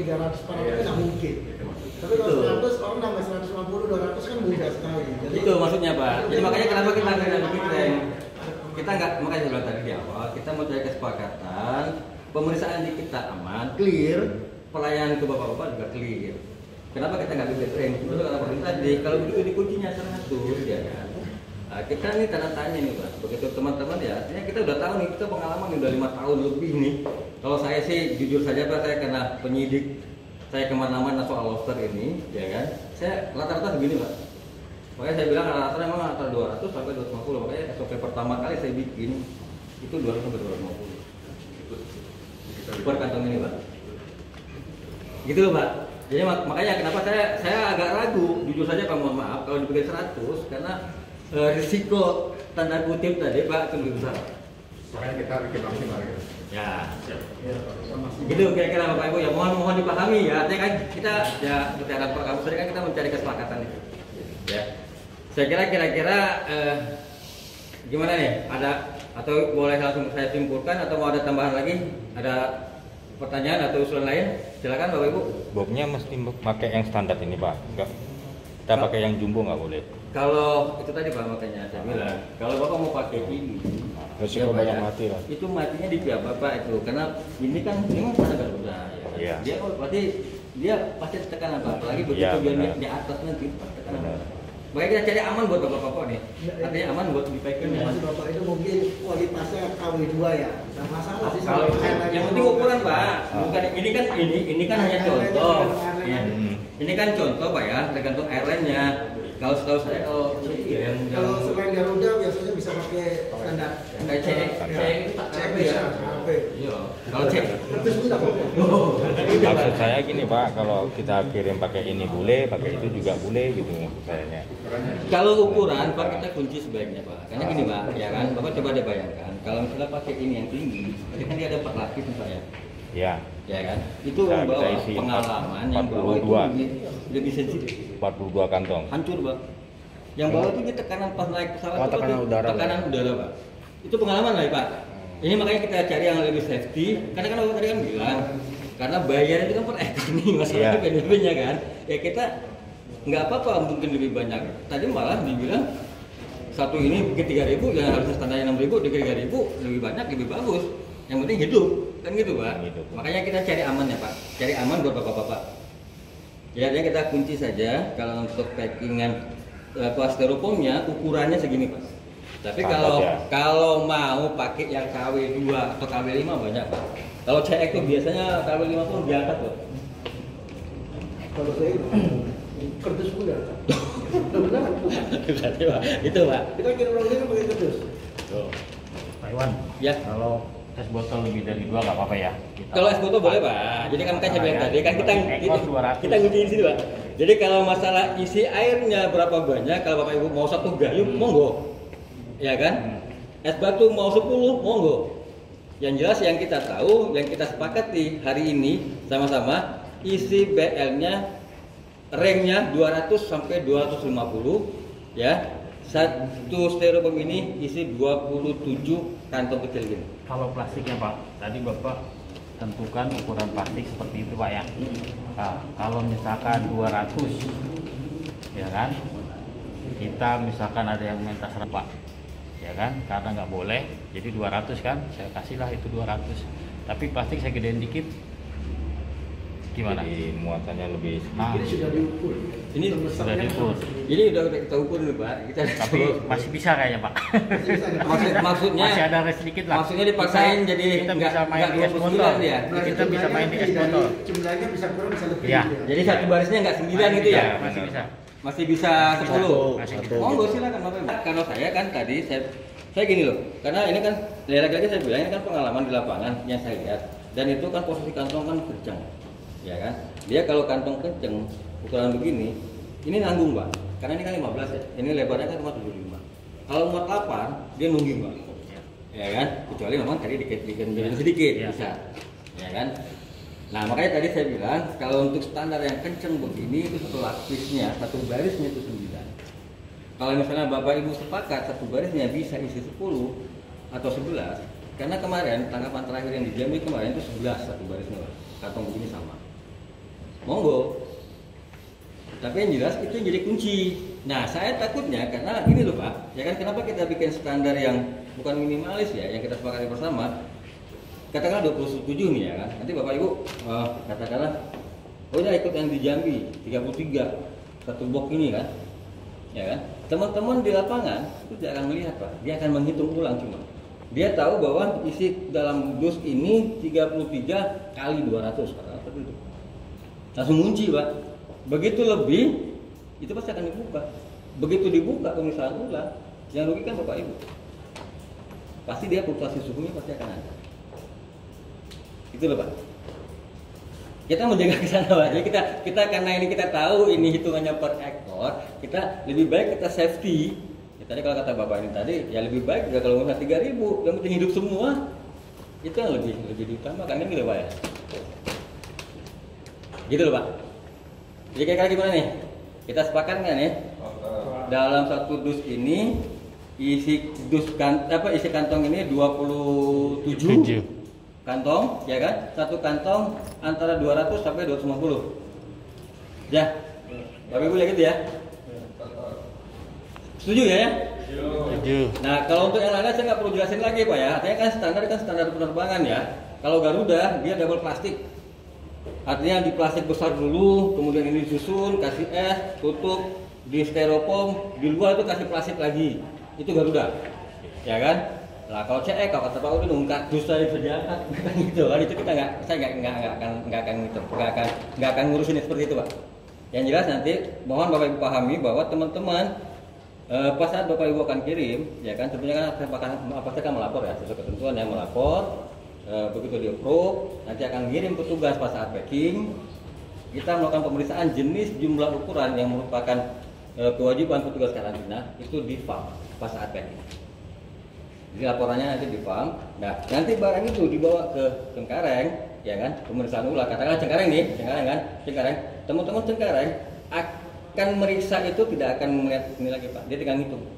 300, 400 kan nggak mungkin. Tapi kalau 100 orang nambah 150, 200 kan mudah sekali. Jadi, itu maksudnya Pak. Jadi makanya kenapa kita nggak bikin kita nggak, makanya saya bilang tadi di awal kita mau cari kesepakatan, pemeriksaan di kita aman, clear, pelayanan ke bapak-bapak juga clear. Kenapa kita nggak bikin rem? Itu kalau tadi kalau begitu di kuncinya 100 ya kan. Nah, kita nih tanda tanya nih Pak. Begitu teman-teman ya, artinya kita udah tahu nih, kita pengalaman udah 5 tahun lebih nih. Kalau saya sih jujur saja Pak, saya kena penyidik, saya kemana-mana soal lobster ini, ya kan. Saya rata-rata begini Pak. Makanya saya bilang rata-rata memang antara 200 sampai 250. Makanya SOP pertama kali saya bikin itu 200 sampai 250. Per kantong ini Pak. Gitu loh Pak. Jadi makanya kenapa saya agak ragu, jujur saja Pak, mohon maaf kalau dibikin 100 karena risiko tanda kutip tadi Pak itu lebih besar. Makanya kita bikin maksimal gitu. Ya, gitu kira-kira Bapak Ibu ya, mohon dipahami ya. Artinya kan kita ya seperti ada Pak Kamu tadi kan kita mencari kesepakatan itu. Ya, saya kira-kira gimana nih? Ada atau boleh langsung saya simpulkan atau mau ada tambahan lagi? Ada pertanyaan atau usulan lain? Silakan Bapak Ibu. Bobnya mesti pakai yang standar ini Pak, enggak kita pakai yang jumbo nggak boleh. Kalau itu tadi Pak, makanya saya bilang kalau Bapak mau pakai ini Resiko banyak mati lah. itu matinya di pihak Bapak itu, karena ini kan memang pada Garuda ya. Iya. Dia berarti dia pasti tekanan Pak, apalagi begitu Iya, dia benar. di atas nanti tekanan. Benar. Makanya kita cari aman buat Bapak-bapak nih. Artinya aman buat di packing ya. Masih Bapak itu mungkin kualitasnya KW2 ya. Nggak masalah sih Kalau yang penting ukuran Pak, bukan ini kan hanya contoh. Ya. Ini kan contoh Pak ya, tergantung airline-nya. Kalau setahu saya kalau selain Garuda biasanya bisa pakai standar. kayak cek itu tak Cek apa bisa, ya. HP. Iya. Kalau cek Terus bisa kok. Maksud saya gini Pak, kalau kita kirim pakai ini boleh, pakai itu juga boleh gitu maksud saya. kalau ukuran Pak kita kunci sebaiknya Pak. Karena gini Pak, ya kan, Bapak coba deh bayangkan kalau misalnya pakai ini yang tinggi, berarti kan dia ada 4 lapis misalnya. Ya, Ya kan? Itu Nah, yang bawa kita isi pengalaman yang bawa itu 42. lebih sensitif. 42 kantong. Hancur Pak. Yang bawah itu dia tekanan pas naik pesawat Oh, itu tekanan Pak, udara, tekanan udara Pak. Itu pengalaman lah ya Pak. Ini makanya kita cari yang lebih safety. Karena kan Bapak tadi kan bilang karena bayar itu kan per ekor nih masalahnya Iya. PDP-nya kan. Ya kita nggak apa-apa mungkin lebih banyak. Tadi malah dibilang satu ini bikin 3.000 yang harusnya standarnya 6.000 di 3.000 lebih banyak lebih bagus. Yang penting hidup kan gitu Pak. Hidup. Makanya kita cari aman ya Pak. Cari aman buat bapak-bapak. Ya, dia kita kunci saja kalau untuk packingan kelas styrofoamnya ukurannya segini Pak. Tapi Standar, kalau mau pakai yang KW2 atau KW5 banyak Pak. Kalau CX itu biasanya KW5 pun di atas Pak. Kalau saya kerdus muda. Benar. Berarti Pak, itu Pak. Kita kirim orang ini pakai kerdus. Pak Iwan, Ya. kalau es botol lebih dari 2 nggak apa-apa ya? Kalau es botol boleh Pak. Jadi kan saya bilang tadi kan Ekor 200. kita kunci di sini Pak. Jadi kalau masalah isi airnya berapa banyak, kalau Bapak Ibu mau 1 gayung monggo. Ya kan? Es batu mau 10 monggo. Yang jelas yang kita tahu, yang kita sepakati hari ini sama-sama isi BL-nya ringnya 200 sampai 250 ya. Satu styrofoam ini isi 27 kantong kecil gini. Kalau plastiknya Pak, tadi Bapak tentukan ukuran plastik seperti itu Pak ya. Nah, kalau misalkan 200 ya kan, kita misalkan ada yang minta 100 Pak, ya kan, karena nggak boleh, jadi 200 kan, saya kasihlah itu 200. Tapi plastik saya gedein dikit, gimana? Jadi muatannya lebih Nah, Ini sudah diukur. Ini sudah diukur, Ini udah kita ukur dulu Pak. Kita tapi masih bisa kayaknya Pak. maksudnya Masih ada rest sedikit lah. Maksudnya dipaksain jadi kita nggak- bisa main nggak di es 29 botol ya. Kita bisa main di es botol. Jumlahnya bisa kurang bisa lebih. Iya. Jadi satu barisnya nggak 9 gitu ya? Masih bisa. Masih bisa 10. Masih bisa. Monggo silakan Bapak. Kalau saya kan tadi saya gini loh, karena ini kan lagi-lagi saya bilang ini kan pengalaman di lapangan yang saya lihat, dan itu kan posisi kantong kan kencang, ya kan? Dia kalau kantong kenceng ukuran begini, ini nanggung Pak, karena ini kan 15 ya, ini lebarnya kan cuma 75. Kalau muat 8 dia nungging Pak, ya kan? Kecuali memang tadi dikit sedikit Ya. bisa, ya kan? Nah makanya tadi saya bilang kalau untuk standar yang kenceng begini itu satu lapisnya, satu barisnya itu 9. Kalau misalnya Bapak Ibu sepakat satu barisnya bisa isi 10 atau 11, karena kemarin tanggapan terakhir yang di Jambi kemarin itu 11 satu barisnya, kantong begini sama. monggo. Tapi yang jelas itu jadi kunci. Nah, saya takutnya karena ini loh Pak, ya kan kenapa kita bikin standar yang bukan minimalis ya, yang kita sepakati bersama. Katakanlah 27 nih ya kan. Nanti Bapak Ibu katakanlah oh ya ikut yang di Jambi 33 satu blok ini kan. Ya kan? Teman-teman di lapangan itu tidak akan melihat Pak. Dia akan menghitung ulang cuma. Dia tahu bahwa isi dalam dus ini 33 kali 200 seperti itu. Langsung kunci Pak. Begitu lebih itu pasti akan dibuka. Begitu dibuka pemeriksaan ulang, yang rugi kan Bapak Ibu. Pasti dia fluktuasi suhunya pasti akan ada. Itu loh Pak. Kita menjaga ke sana Pak. Jadi kita karena ini kita tahu ini hitungannya per ekor, kita lebih baik kita safety. Ya, tadi kalau kata Bapak ini tadi, ya lebih baik juga kalau nggak 3.000, yang penting hidup semua. Itu yang lebih diutamakan kan gitu Pak ya. Gitu loh Pak. Jadi kira-kira gimana nih? Kita sepakat nggak nih? Dalam satu dus ini isi kantong ini 27 kantong, ya kan? Satu kantong antara 200 sampai 250. Ya. Bapak Ibu ya gitu ya? Setuju ya? Setuju. Nah, kalau untuk yang lainnya saya nggak perlu jelasin lagi Pak ya. Artinya kan standar penerbangan ya. Kalau Garuda dia double plastik. Artinya di plastik besar dulu, kemudian ini disusun, kasih es, tutup, di styrofoam, di luar itu kasih plastik lagi. Itu Garuda, ya kan? Nah kalau CE, kalau kata Pak Udin, nggak dus saya bisa diangkat, gitu kan? Itu kita saya nggak akan ngurusin seperti itu Pak. Yang jelas nanti, mohon Bapak Ibu pahami bahwa teman-teman pas saat Bapak Ibu akan kirim, ya kan? Tentunya kan pasti akan melapor ya, sesuai ketentuan yang melapor. Begitu di approve, nanti akan ngirim petugas pas saat packing. Kita melakukan pemeriksaan jenis, jumlah, ukuran yang merupakan kewajiban petugas karantina itu di FAM pas saat packing. Jadi laporannya nanti di FAM. Nah, nanti barang itu dibawa ke Cengkareng, ya kan? Pemeriksaan ulang. Katakanlah Cengkareng nih, Cengkareng. Teman-teman Cengkareng akan meriksa itu tidak akan melihat ini lagi Pak. Dia tinggal ngitung.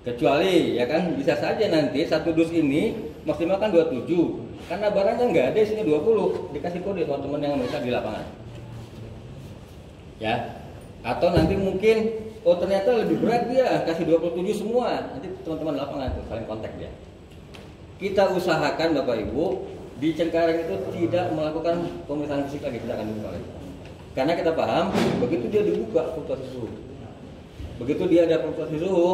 Kecuali ya kan bisa saja nanti satu dus ini maksimal kan 27. Karena barangnya nggak ada isinya 20, dikasih kode teman-teman yang meriksa di lapangan. Ya. Atau nanti mungkin oh ternyata lebih berat dia, kasih 27 semua. Nanti teman-teman di lapangan tuh saling kontak dia. Kita usahakan Bapak Ibu di Cengkareng itu tidak melakukan pemeriksaan fisik lagi, tidak akan dibuka lagi. Karena kita paham begitu dia dibuka fluktuasi suhu. Begitu dia ada fluktuasi suhu,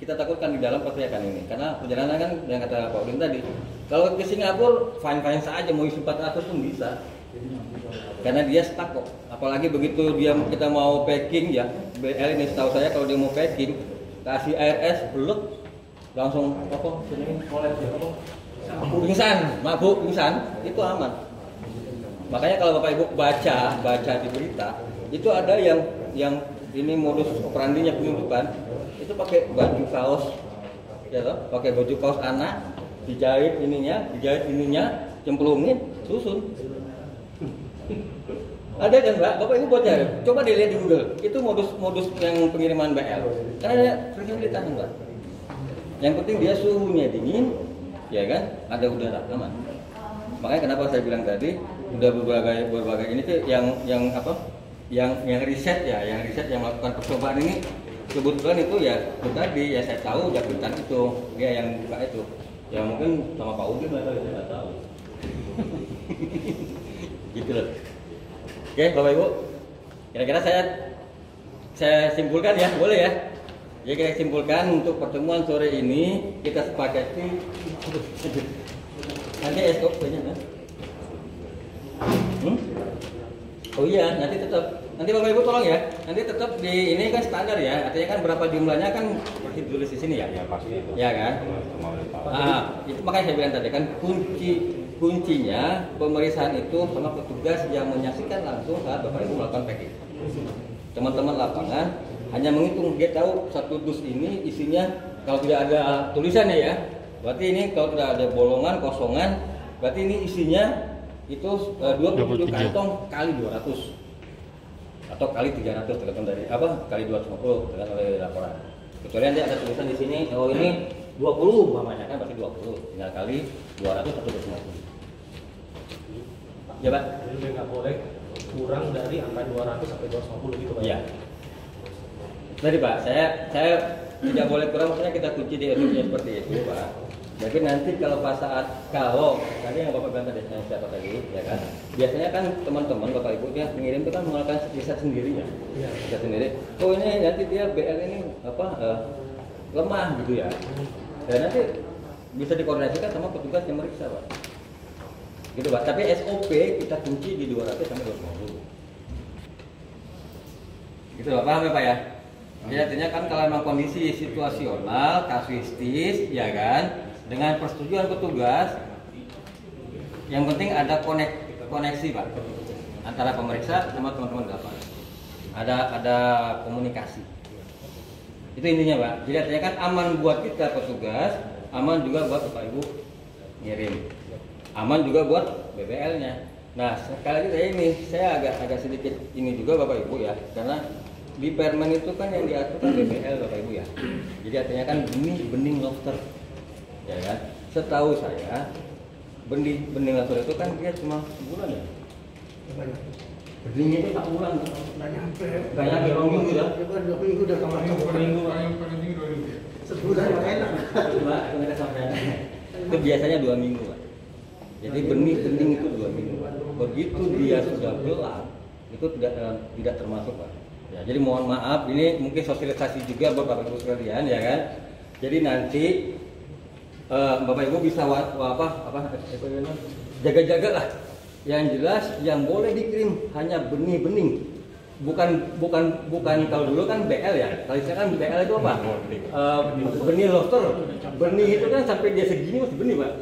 kita takutkan di dalam pasti akan ini. Karena perjalanan kan yang kata Pak Udin tadi, kalau ke Singapura fine saja mau isi 400 pun bisa. Karena dia stuck kok. Apalagi begitu kita mau packing ya, BL ini setahu saya kalau dia mau packing kasih air es beluk langsung pingsan itu aman. Makanya kalau Bapak Ibu baca di berita itu ada yang ini modus operandinya penyuntukan itu pakai baju kaos, ya toh, pakai baju kaos anak, dijahit ininya, cemplungin, susun. Ada kan Mbak? Bapak Ibu baca, coba dilihat di Google. Itu modus yang pengiriman BL. Karena ada fleksibilitas Mbak. Yang penting dia suhunya dingin, ya kan? Ada udara aman. Makanya kenapa saya bilang tadi udah berbagai ini tuh yang riset yang melakukan percobaan ini. Kebetulan itu ya tadi ya saya tahu Jakarta itu dia yang buka itu ya mungkin sama Pak Udin atau saya nggak tahu. Gitu loh. Oke Bapak Ibu, kira-kira saya simpulkan ya, boleh ya? Jadi kita simpulkan untuk pertemuan sore ini kita sepakati nanti SOP-nya kan? Oh iya, nanti Bapak Ibu tolong ya. Nanti tetap di ini kan standar ya. Artinya kan berapa jumlahnya kan pasti tulis di sini ya. Ya pasti. Ya kan? Itu makanya saya bilang tadi kan kuncinya pemeriksaan itu sama petugas yang menyaksikan langsung saat Bapak Ibu melakukan packing. Teman-teman lapangan hanya menghitung, dia tahu satu dus ini isinya kalau tidak ada tulisannya ya. Berarti ini kalau tidak ada bolongan kosongan, berarti ini isinya itu 27 kantong kali 200 atau kali 300 tergantung dari kali 250 tergantung dari laporan. Kecuali nanti ada tulisan di sini oh ini 20 umpamanya kan berarti 20 tinggal kali 200 atau 250. Ya Pak? Jadi nggak boleh kurang dari angka 200 sampai 250 gitu Pak. Iya. Tadi Pak, saya tidak boleh kurang, maksudnya kita kunci di SOP-nya seperti itu Pak. Jadi nanti kalau tadi yang Bapak bilang tadi, siapa tadi, ya kan? Biasanya kan teman-teman Bapak Ibu dia mengirim itu kan menggunakan riset sendiri ya. Iya. Riset sendiri. Oh ini nanti dia BL ini lemah gitu ya. Dan nanti bisa dikoordinasikan sama petugas yang meriksa Pak. Gitu Pak. Tapi SOP kita kunci di 200 sampai 250. Gitu Pak, paham ya Pak ya? Jadi artinya kan kalau memang kondisi situasional, kasuistis, ya kan, dengan persetujuan petugas, yang penting ada koneksi Pak antara pemeriksa sama teman-teman di lapangan. Ada komunikasi. Itu intinya Pak. Jadi artinya kan aman buat kita petugas, aman juga buat Bapak Ibu ngirim, aman juga buat BBL-nya. Nah sekali lagi saya agak sedikit ini juga Bapak Ibu ya, karena di permen itu kan yang diatur kan BBL Bapak Ibu ya. Jadi artinya kan benih lobster, ya kan. Setahu saya benih lobster itu kan dia cuma sebulan ya. Benihnya itu tak bulan. Nggak nyampe. Nggak nyampe 2 minggu ya. Coba 2 minggu udah kamar Yang paling tinggi 2 minggu ya. sebulan mah enak. Cuma kita sampai itu biasanya 2 minggu Pak. Jadi benih itu 2 minggu Pak. Begitu dia sudah belang itu tidak termasuk Pak. Ya, jadi mohon maaf, ini mungkin sosialisasi juga buat Bapak Ibu sekalian ya kan. Jadi nanti Bapak Ibu bisa jaga-jaga lah. Yang jelas yang boleh dikirim hanya benih-benih. Bukan kalau dulu kan BL ya. Kalau saya kan BL itu apa? Benih lobster. Benih itu kan sampai dia segini masih benih Pak.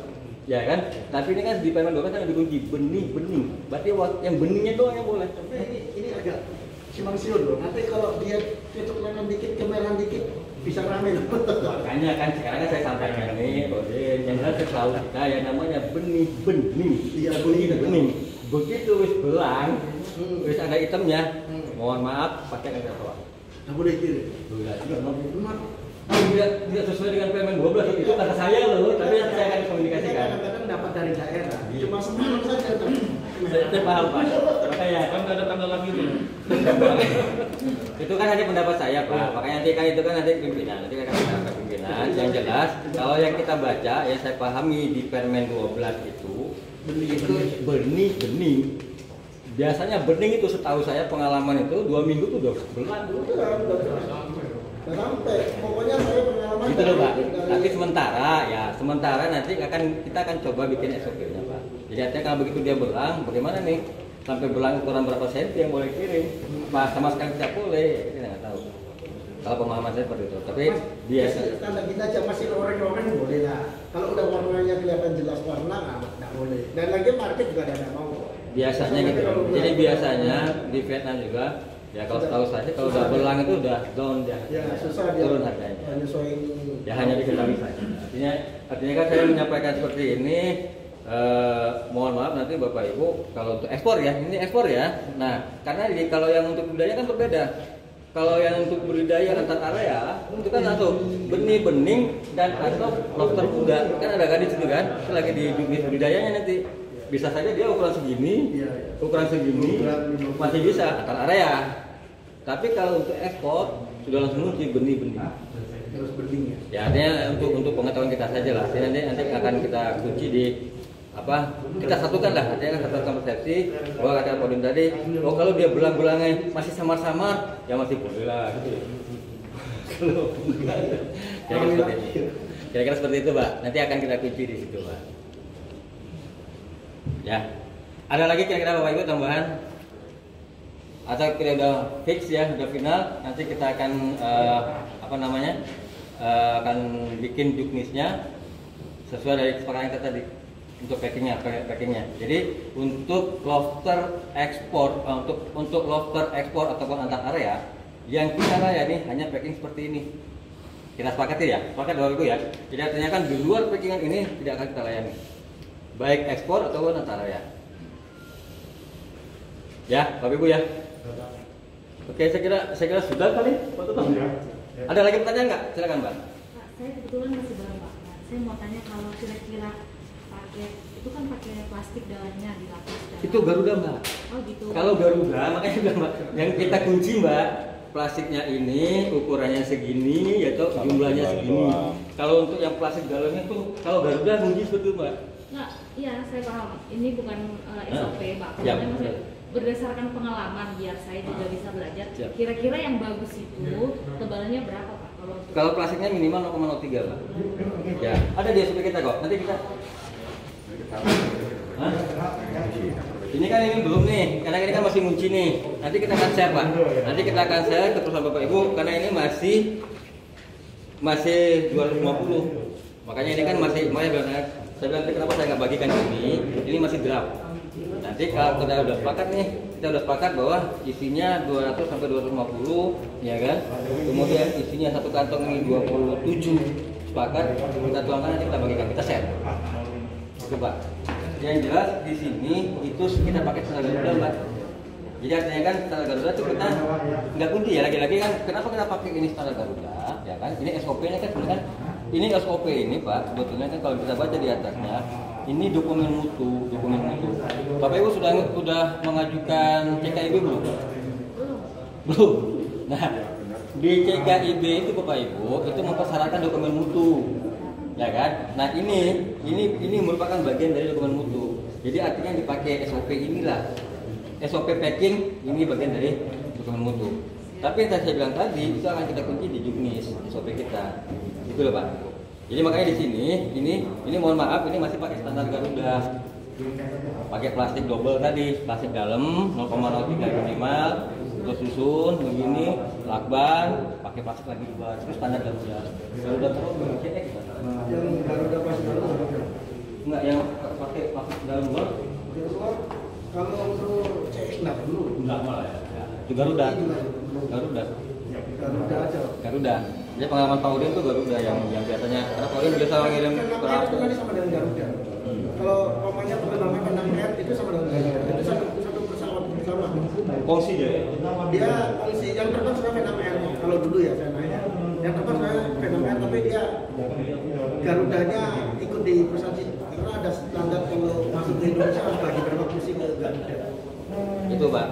Ya kan? Tapi ini kan di Permen 12 kan dikunci benih-benih. Berarti yang benihnya doang yang boleh. Tapi ini agak simpang siur loh. Nanti kalau dia kecoklatan dikit, kemerahan dikit, bisa rame loh. Makanya kan sekarang kan saya sampaikan ini, yang jelas saya tahu kita yang namanya benih. Iya, benih. Begitu wis belang, wis ada itemnya, mohon maaf pakai kata tua. Nggak boleh kirim. Tidak sesuai dengan Permen 12 itu kata saya loh, tapi saya akan komunikasikan. Kadang-kadang dapat dari daerah, cuma semalam saja tuh. Saya paham Pak. Makanya Kan nggak ada tanggal lagi itu. itu kan hanya pendapat saya Pak. Makanya nanti nanti pimpinan, nanti akan kita pimpinan. Yang jelas kalau yang kita baca, yang saya pahami di Permen 12 itu benih. Biasanya benih itu setahu saya pengalaman itu 2 minggu itu udah belang. Nggak sampai. Pokoknya saya pengalaman. Gitu loh Pak. Tapi sementara nanti kita akan coba bikin SOP-nya Pak. Jadi artinya kalau begitu dia belang, bagaimana nih? Sampai belang ukuran berapa senti yang boleh kirim? Pak sama sekali tidak boleh, kita nggak tahu. Kalau pemahaman saya seperti itu. Tapi biasa. Standar kita aja masih orang boleh lah. Kalau udah warnanya kelihatan jelas warna, nggak boleh. Dan lagi market juga ada nggak mau. Biasanya gitu. Jadi biasanya di Vietnam juga. Ya kalau tahu saya kalau udah belang itu udah down dia. Ya susah dia turun harganya. Menyesuaikan. Ya hanya diketahui saja. Artinya kan saya menyampaikan seperti ini. Mohon maaf nanti Bapak Ibu kalau untuk ekspor ya, ini ekspor ya. Nah karena kalau yang untuk budidaya kan berbeda. Kalau yang untuk budidaya antar area itu kan langsung benih dan atau lobster muda kan ada gadis itu kan. Itu lagi di juknis budidayanya nanti. Bisa saja dia ukuran segini, masih bisa antar area. Tapi kalau untuk ekspor sudah langsung kunci benih. Harus bening ya. Ya artinya untuk pengetahuan kita saja lah. Nanti akan kita kunci di kita satukan lah. Artinya kan satukan persepsi bahwa kata Podim tadi, kalau dia belang-belangnya masih samar-samar, ya masih boleh lah. Gitu. Kira-kira seperti itu Pak. Nanti akan kita kunci di situ Pak. Ya, ada lagi kira-kira Bapak Ibu tambahan? Atau kita udah fix ya, udah final? Nanti kita akan akan bikin juknisnya sesuai dari kesepakatan kita tadi untuk packingnya. Jadi untuk lobster ekspor, untuk lobster ekspor ataupun antar area yang kita layani hanya packing seperti ini. Kita sepakati ya, sepakat Bapak Ibu ya. Jadi artinya kan di luar packingan ini tidak akan kita layani. Baik ekspor ataupun antara ya. Ya, Bapak Ibu ya. Oke, saya kira sudah kali. Ada lagi pertanyaan nggak? Silakan Mbak. Pak, saya kebetulan masih baru Pak. Saya mau tanya kalau kira-kira paket itu kan pakai plastik dalamnya dilapis dalam. Itu Garuda Mbak. Oh gitu. Kalau Garuda makanya bilang Mbak, yang kita kunci Mbak, plastiknya ini ukurannya segini, yaitu jumlahnya lembar segini. doang. Kalau untuk yang plastik dalamnya tuh, kalau Garuda kunci seperti itu Mbak. Nggak, iya saya paham. Ini bukan SOP Pak. Ya, Maksudnya betul. berdasarkan pengalaman biar saya juga bisa belajar. Siap. Kira-kira yang bagus itu tebalannya berapa Pak? Kalau plastiknya minimal 0,03 Mbak. Ya, ada di SOP kita kok. Nanti kita. Hah? Ini kan ini belum nih, karena ini kan masih ngunci nih. Nanti kita akan share Pak. Nanti kita akan share ke perusahaan Bapak Ibu karena ini masih 250. Makanya ini kan masih saya bilang kenapa saya nggak bagikan ini masih draft. Nanti kalau kita udah sepakat nih, kita udah sepakat bahwa isinya 200 sampai 250, ya kan? Kemudian isinya satu kantong ini 27, sepakat kita tuangkan nanti kita bagikan, kita share. Coba. Yang jelas di sini itu kita pakai standar Garuda Mbak. Jadi artinya kan standar Garuda itu kita nggak kunci ya, lagi-lagi kan kenapa kita pakai ini standar Garuda, ya kan? Ini SOP-nya kan sebenarnya kan ini SOP ini Pak, sebetulnya kan kalau kita baca di atasnya ini dokumen mutu. Bapak Ibu sudah mengajukan CKIB belum? Belum. Nah, di CKIB itu Bapak Ibu itu mempersyaratkan dokumen mutu. Ya kan? Nah, ini merupakan bagian dari dokumen mutu. Jadi artinya dipakai SOP inilah. SOP packing ini bagian dari dokumen mutu. Tapi yang saya bilang tadi itu akan kita kunci di juknis SOP kita. Itu loh Pak. Jadi makanya di sini ini mohon maaf ini masih pakai standar Garuda. Pakai plastik double tadi, plastik dalam 0,03 minimal, terus susun begini, lakban, pakai plastik lagi luar, itu standar Garuda. Garuda terus CX Yang Garuda plastik dalam enggak yang pakai plastik dalam luar. Kalau untuk CX nggak perlu. Enggak malah ya. Itu Garuda. Garuda aja. Garuda. Jadi pengalaman Pak Udin itu Garuda yang biasanya karena Pak Udin biasa ngirim Penampilan itu tadi sama dengan Garuda. Kalau pokoknya penampilan itu sama dengan Garuda. Itu satu pesawat bersama. kongsi dia. Dia kongsi yang terbang sama Vietnam. Kalau dulu ya saya nanya. Yang terbang saya Vietnam, tapi dia Garudanya ikut di perusahaan sih. Karena ada standar kalau masuk ke Indonesia harus bagi berapa kursi ke Garuda. Itu Pak.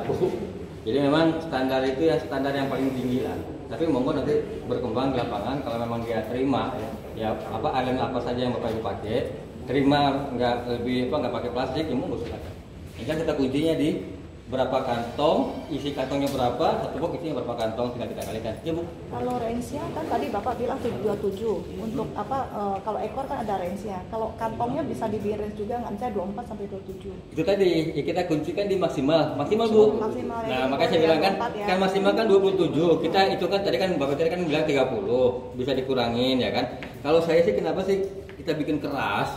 Jadi memang standar itu ya standar yang paling tinggi lah. Tapi monggo nanti berkembang di lapangan kalau memang dia terima ya apa alien apa saja yang Bapak Ibu pakai, terima nggak pakai plastik ya monggo silakan. Ini kan kita kuncinya di berapa kantong, isi kantongnya berapa, satu box isinya berapa kantong tinggal kita kalikan. Ya Bu. Kalau range-nya kan tadi Bapak bilang 27. Untuk apa kalau ekor kan ada range-nya. Kalau kantongnya bisa di range juga nggak misalnya 24 sampai 27. Itu tadi ya kita kuncikan di maksimal Bu. Maksimal Nah, ya. makanya saya bilang kan 24 ya. kan maksimal kan 27. Kita itu kan tadi kan Bapak tadi kan bilang 30, bisa dikurangin ya kan. Kalau saya sih kenapa sih kita bikin keras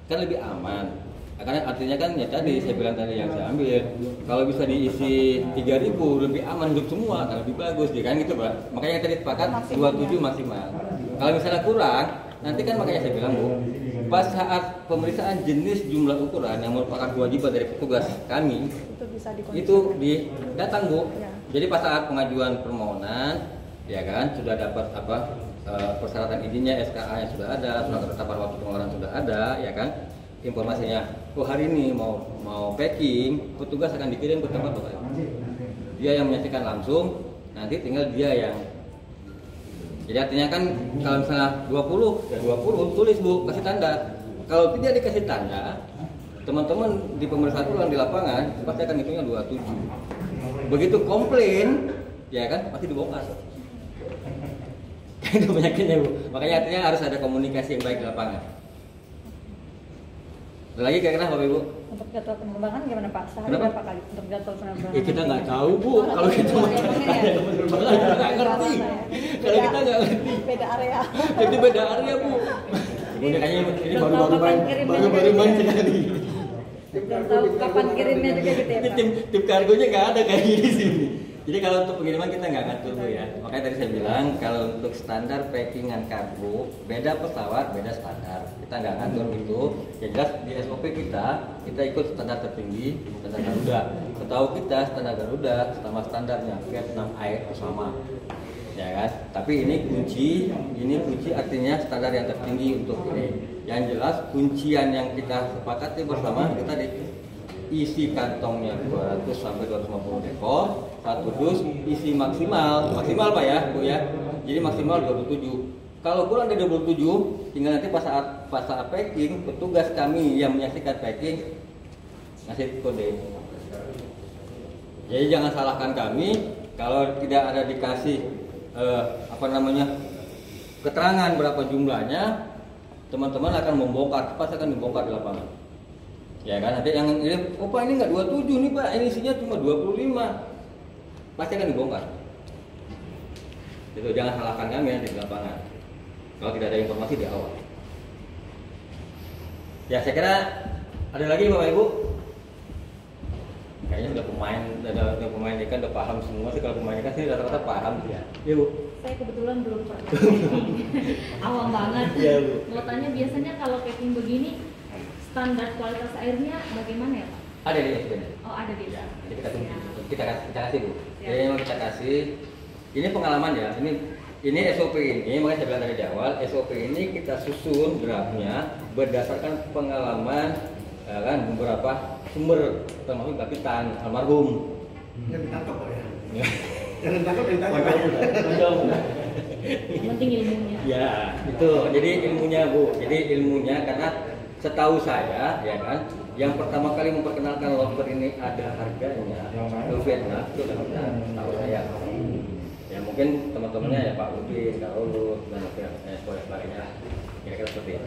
kan lebih aman. Karena artinya kan ya tadi saya bilang tadi yang saya ambil kalau bisa diisi 3.000 lebih aman untuk semua kan lebih bagus ya kan gitu Pak. Makanya tadi sepakat 27 maksimal. Kalau misalnya kurang nanti kan makanya saya bilang Bu, pas saat pemeriksaan jenis jumlah ukuran yang merupakan kewajiban dari petugas kami Itu bisa itu datang Bu. Ya. Jadi pas saat pengajuan permohonan ya kan sudah dapat persyaratan izinnya SKA yang sudah ada, surat ketetapan waktu pengeluaran sudah ada ya kan. Informasinya, hari ini mau packing, petugas akan dikirim ke tempat Bapak. Dia yang menyaksikan langsung, nanti tinggal dia yang. Jadi artinya kan kalau misalnya 20, ya 20 tulis Bu, kasih tanda. Kalau tidak dikasih tanda, teman-teman di pemeriksaan ulang di lapangan pasti akan hitungnya 27. Begitu komplain, ya kan pasti dibongkar. Itu penyakitnya Bu. Makanya artinya harus ada komunikasi yang baik di lapangan. Ada lagi kira-kira Bapak Ibu? Untuk jadwal penerbangan gimana Pak? Sehari Kenapa? berapa kali untuk jadwal penerbangan? Kita nggak tahu Bu, kalau kita mau tanya penerbangan kita nggak ngerti. Kalau kita nggak ngerti, Beda area. itu beda area Bu. Ini kayaknya ini baru main sekali. Belum tahu kapan kirimnya juga gitu ya Ini Pak? tim kargonya nggak ada kayak gini di sini. Jadi kalau untuk pengiriman kita nggak ngatur Bu ya. Makanya tadi saya bilang kalau untuk standar packingan kargo beda pesawat beda standar. Kita nggak ngatur itu. Yang jelas di SOP kita ikut standar tertinggi standar Garuda. Setahu kita standar Garuda sama standarnya Vietnam Air itu sama. ya kan? Tapi ini kunci artinya standar yang tertinggi untuk ini. Yang jelas kuncian yang kita sepakati bersama itu tadi, isi kantongnya 200 sampai 250 dekor, satu dus isi maksimal Pak ya Bu ya. Jadi maksimal 27. Kalau kurang dari 27, tinggal nanti pas saat packing, petugas kami yang menyaksikan packing ngasih kode. Jadi jangan salahkan kami kalau tidak ada dikasih keterangan berapa jumlahnya, teman-teman akan membongkar, pasti akan dibongkar di lapangan. Ya kan, ada yang ngirim, oh Pak ini nggak 27 nih Pak, ini isinya cuma 25. Pasti akan dibongkar. Itu jangan salahkan kami nanti di lapangan. Kalau tidak ada informasi di awal. Ya saya kira ada lagi Bapak Ibu. Kayaknya sudah pemain ikan udah paham semua sih, kalau pemain ikan sih rata-rata paham ya. Iya Bu. Saya kebetulan belum pernah awam banget. Iya Bu. Mau tanya biasanya kalau packing begini standar kualitas airnya bagaimana ya Pak? Ada di SPN. Oh ada di. Ya, nanti kita kasih Bu. Ya. Jadi yang kita kasih, ini pengalaman ya. Ini SOP ini, makanya saya bilang tadi di awal, SOP ini kita susun draftnya berdasarkan pengalaman kan beberapa sumber, termasuk kapitan almarhum. Yang ditangkap Pak ya. Ya. Yang ditangkap ditangkap. Yang penting ilmunya. Ya, itu. Jadi ilmunya Bu. Jadi ilmunya karena setahu saya ya kan, yang pertama kali memperkenalkan lobster ini ada harganya ke Vietnam itu adalah setahu saya. Ya mungkin teman-temannya ya Pak Udin, Kak Ulus dan sebagainya. Kira-kira seperti itu.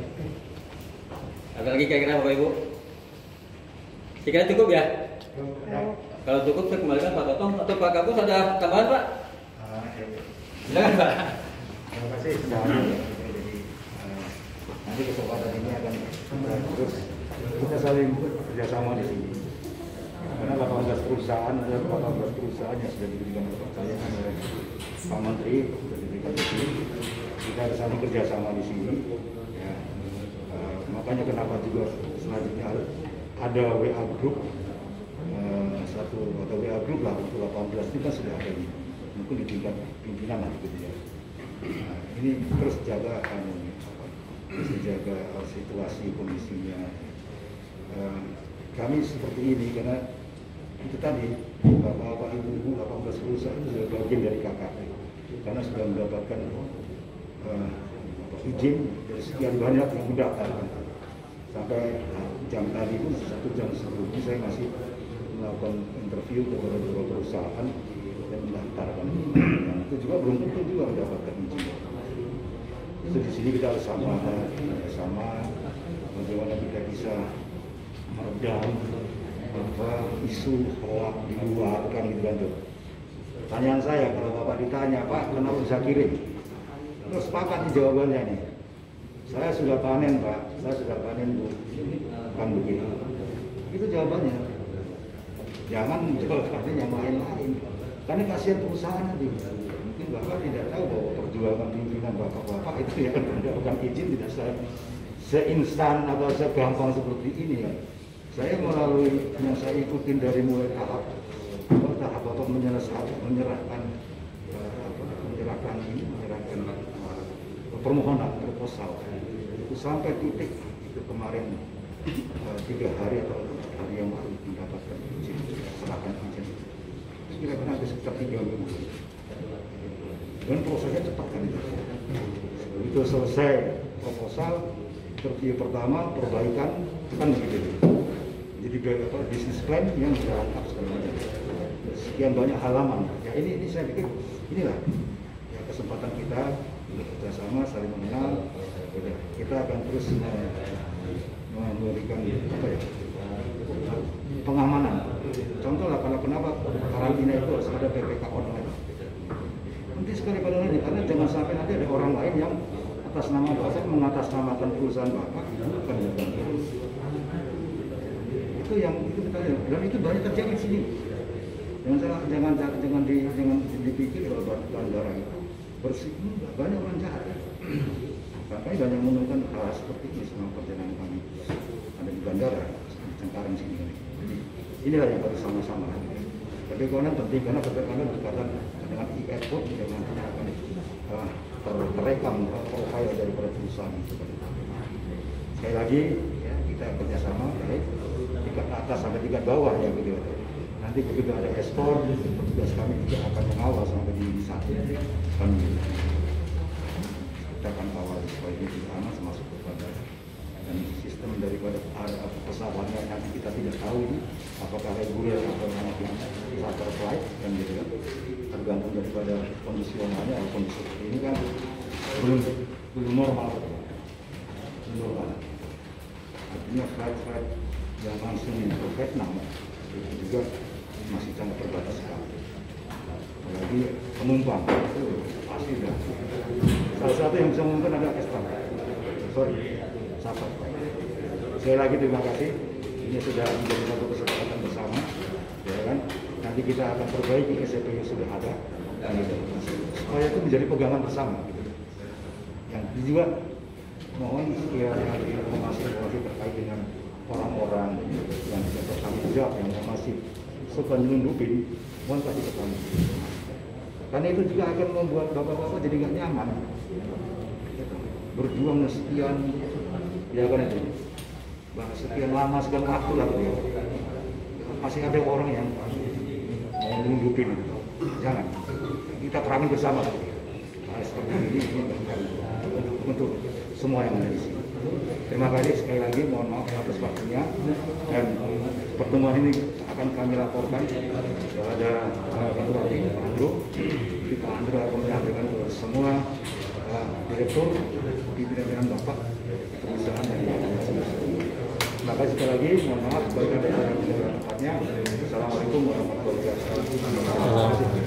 Ada lagi kira-kira Bapak Ibu? Kira-kira cukup ya? Kalau cukup saya kembalikan Pak Totong atau Pak Kapus ada tambahan Pak? Silakan Pak. Terima kasih sudah hadir. Jadi nanti kesempatan ini akan terus kita saling bekerjasama di sini. Karena 18 perusahaan ada 18 perusahaan yang sudah diberikan kepercayaan oleh Pak Menteri, sudah diberikan di sini. Kita harus saling kerjasama di sini. Ya. Makanya kenapa juga selanjutnya ada WA group satu atau WA group lah untuk 18 itu kan sudah ada ini. Mungkin di tingkat pimpinan lah gitu ya. Nah, ini terus jaga terus jaga situasi kondisinya. Kami seperti ini karena itu tadi bapak-bapak ibu-ibu 18 perusahaan itu sudah bagian dari KKP karena sudah mendapatkan izin dari sekian banyak yang mendaftarkan. Sampai jam tadi pun 1 jam sebelumnya saya masih melakukan interview kepada beberapa perusahaan dan mendaftarkan. Nah, itu juga belum tentu juga mendapatkan izin. Itu di sini kita harus sama bagaimana kita bisa meredam isu hoak di luar kan gitu kan tuh. Pertanyaan saya kalau Bapak ditanya Pak kenapa bisa kirim? Terus sepakat nih jawabannya nih. Saya sudah panen Pak, saya sudah panen Bu. Kan begitu. Itu jawabannya. Jangan jawabannya yang lain-lain. Karena kasihan perusahaan nanti. Mungkin Bapak tidak tahu bahwa perjuangan pimpinan Bapak-Bapak itu yang mendapatkan izin tidak seinstan atau segampang seperti ini kan. Saya melalui yang saya ikutin dari mulai tahap menyerahkan permohonan proposal itu sampai titik itu kemarin 3 hari atau 4 hari yang lalu mendapatkan izin, serahkan izin. Kira-kira ada sekitar 3 minggu. Dan prosesnya cepat kan itu. Begitu selesai proposal, interview pertama, perbaikan, kan begitu. Jadi bisnis plan yang berangkat segala macam. Sekian banyak halaman. Ya ini saya pikir inilah ya, kesempatan kita bekerjasama, saling mengenal. Kita akan terus memberikan pengamanan. Contoh lah kenapa karantina itu harus ada PPK online. Nanti sekali pada nanti karena jangan sampai nanti ada orang lain yang atas nama Bapak mengatasnamakan perusahaan Bapak bukan itu yang itu kita lihat dan itu banyak terjadi di sini. Jangan dipikir kalau bandara itu bersih, banyak orang jahat. Makanya banyak menemukan hal seperti ini selama perjalanan kami ada di bandara di Cengkareng sini. Jadi inilah yang harus sama-sama Kebegonan penting karena kebegonan berkaitan dengan e-airport yang nantinya akan terekam profil daripada perusahaan itu. Sekali lagi ya, kita kerjasama baik tingkat atas sampai tingkat bawah ya gitu. Nanti begitu ada ekspor, tugas kami juga akan mengawal sampai di satu kami kita akan kawal supaya ini tidak aman termasuk kepada dan sistem daripada ada pesawatnya nanti kita tidak tahu ini apakah reguler atau nanti charter flight dan gitu ya, tergantung daripada kondisi normalnya atau kondisi ini kan belum normal, belum normal. Artinya flight yang langsung ke Vietnam itu juga masih sangat terbatas sekali. Apalagi penumpang itu pasti dah. Salah satu yang bisa mengumumkan adalah Estan. Sorry, sahabat. Sekali lagi terima kasih. Ini sudah menjadi satu kesepakatan bersama, ya kan? Nanti kita akan perbaiki SOP yang sudah ada, gitu. Supaya itu menjadi pegangan bersama. Gitu. Yang juga mohon sekiranya ada informasi terkait dengan orang-orang yang tidak bertanggung jawab yang masih suka nyelundupin, mohon kasih ke kami. Karena itu juga akan membuat bapak-bapak jadi nggak nyaman. Berjuang sekian, ya kan itu, sekian lama, sekian waktu lah ya. Masih ada orang yang mau nyelundupin, jangan. Kita perangin bersama. Nah, seperti ini untuk semua yang ada di sini. Terima kasih sekali lagi, mohon maaf atas waktunya dan pertemuan ini akan kami laporkan kepada Pak Andro. Pak Andro akan menyampaikan kepada semua direktur pimpinan Bapak perusahaan dan terima kasih sekali lagi, mohon maaf bagi ada yang tidak tempatnya. Assalamualaikum warahmatullahi wabarakatuh.